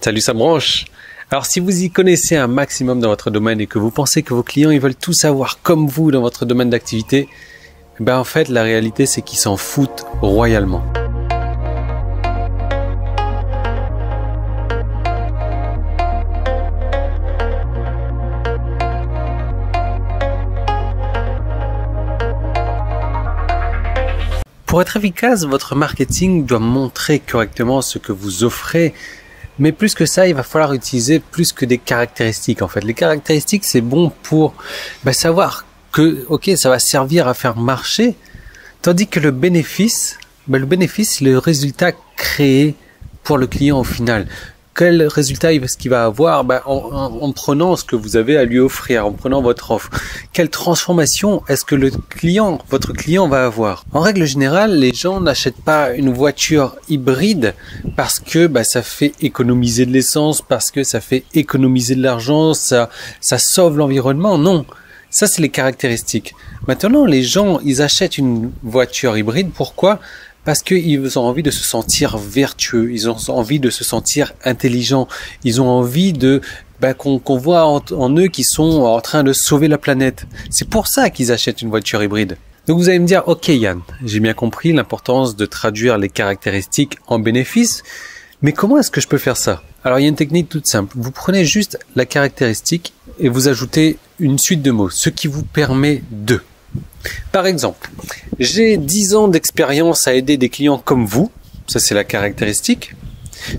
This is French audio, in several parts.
Salut, ça branche. Alors si vous y connaissez un maximum dans votre domaine et que vous pensez que vos clients ils veulent tout savoir comme vous dans votre domaine d'activité, ben en fait la réalité c'est qu'ils s'en foutent royalement. Pour être efficace, votre marketing doit montrer correctement ce que vous offrez. Mais plus que ça, il va falloir utiliser plus que des caractéristiques en fait. Les caractéristiques, c'est bon pour savoir que ça va servir à faire marcher. Tandis que le bénéfice, le résultat créé pour le client au final. Quel résultat est-ce qu'il va avoir en prenant ce que vous avez à lui offrir, en prenant votre offre. Quelle transformation est-ce que votre client va avoir? En règle générale, les gens n'achètent pas une voiture hybride parce que ça fait économiser de l'essence, parce que ça fait économiser de l'argent, ça sauve l'environnement. Non, ça c'est les caractéristiques. Maintenant, les gens, ils achètent une voiture hybride. Pourquoi? Parce qu'ils ont envie de se sentir vertueux, ils ont envie de se sentir intelligents, ils ont envie de qu'on voit en eux qu'ils sont en train de sauver la planète. C'est pour ça qu'ils achètent une voiture hybride. Donc vous allez me dire, ok Yann, j'ai bien compris l'importance de traduire les caractéristiques en bénéfices, mais comment est-ce que je peux faire ça? Alors il y a une technique toute simple, vous prenez juste la caractéristique et vous ajoutez une suite de mots, ce qui vous permet de. Par exemple, j'ai 10 ans d'expérience à aider des clients comme vous, ça c'est la caractéristique,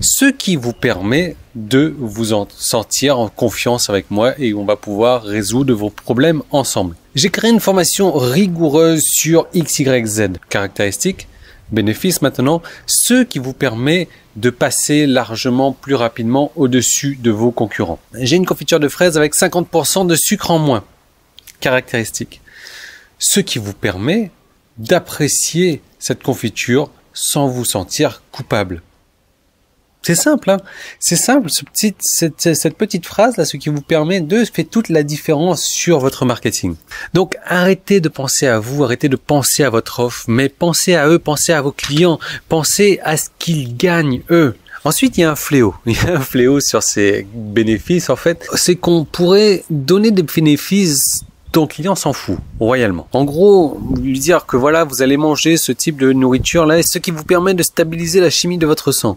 ce qui vous permet de vous en sentir en confiance avec moi et on va pouvoir résoudre vos problèmes ensemble. J'ai créé une formation rigoureuse sur XYZ, caractéristique, bénéfice maintenant, ce qui vous permet de passer largement plus rapidement au-dessus de vos concurrents. J'ai une confiture de fraises avec 50% de sucre en moins, caractéristique. Ce qui vous permet d'apprécier cette confiture sans vous sentir coupable. C'est simple, hein? C'est simple, cette petite phrase-là, ce qui vous permet de faire toute la différence sur votre marketing. Donc, arrêtez de penser à vous, arrêtez de penser à votre offre, mais pensez à eux, pensez à vos clients, pensez à ce qu'ils gagnent, eux. Ensuite, il y a un fléau. Il y a un fléau sur ces bénéfices, en fait. C'est qu'on pourrait donner des bénéfices ton client s'en fout royalement. En gros, lui dire que voilà, vous allez manger ce type de nourriture là, ce qui vous permet de stabiliser la chimie de votre sang.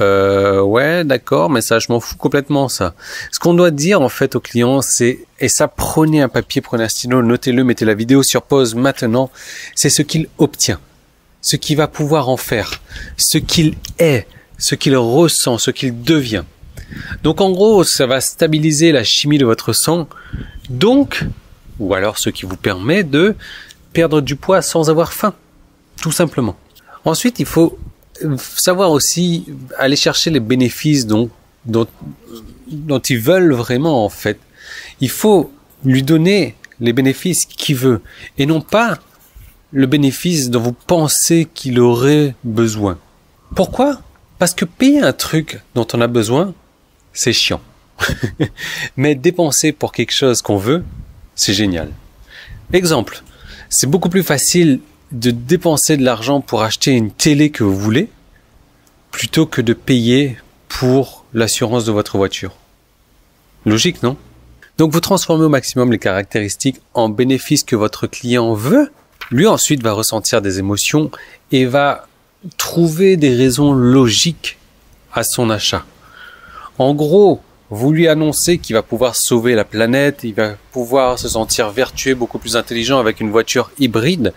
Ouais, d'accord, mais ça, je m'en fous complètement ça. Ce qu'on doit dire en fait au client, c'est, et ça, prenez un papier, prenez un stylo, notez-le, mettez la vidéo sur pause maintenant, c'est ce qu'il obtient, ce qu'il va pouvoir en faire, ce qu'il est, ce qu'il ressent, ce qu'il devient. Donc en gros, ça va stabiliser la chimie de votre sang, donc ou alors ce qui vous permet de perdre du poids sans avoir faim, tout simplement. Ensuite, il faut savoir aussi aller chercher les bénéfices dont ils veulent vraiment en fait. Il faut lui donner les bénéfices qu'il veut et non pas le bénéfice dont vous pensez qu'il aurait besoin. Pourquoi? Parce que payer un truc dont on a besoin, c'est chiant. Mais dépenser pour quelque chose qu'on veut, c'est génial. Exemple, c'est beaucoup plus facile de dépenser de l'argent pour acheter une télé que vous voulez plutôt que de payer pour l'assurance de votre voiture. Logique, non? Donc vous transformez au maximum les caractéristiques en bénéfices que votre client veut. Lui ensuite va ressentir des émotions et va trouver des raisons logiques à son achat. En gros, vous lui annoncez qu'il va pouvoir sauver la planète, il va pouvoir se sentir vertueux, beaucoup plus intelligent avec une voiture hybride.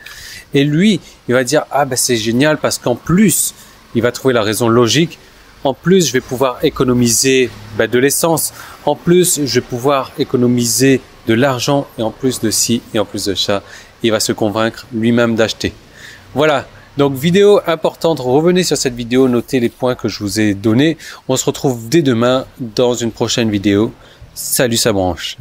Et lui, il va dire, c'est génial parce qu'en plus, il va trouver la raison logique. En plus, je vais pouvoir économiser de l'essence. En plus, je vais pouvoir économiser de l'argent. Et en plus de ci, et en plus de ça, il va se convaincre lui-même d'acheter. Voilà. Donc, vidéo importante, revenez sur cette vidéo, notez les points que je vous ai donnés. On se retrouve dès demain dans une prochaine vidéo. Salut, ça branche.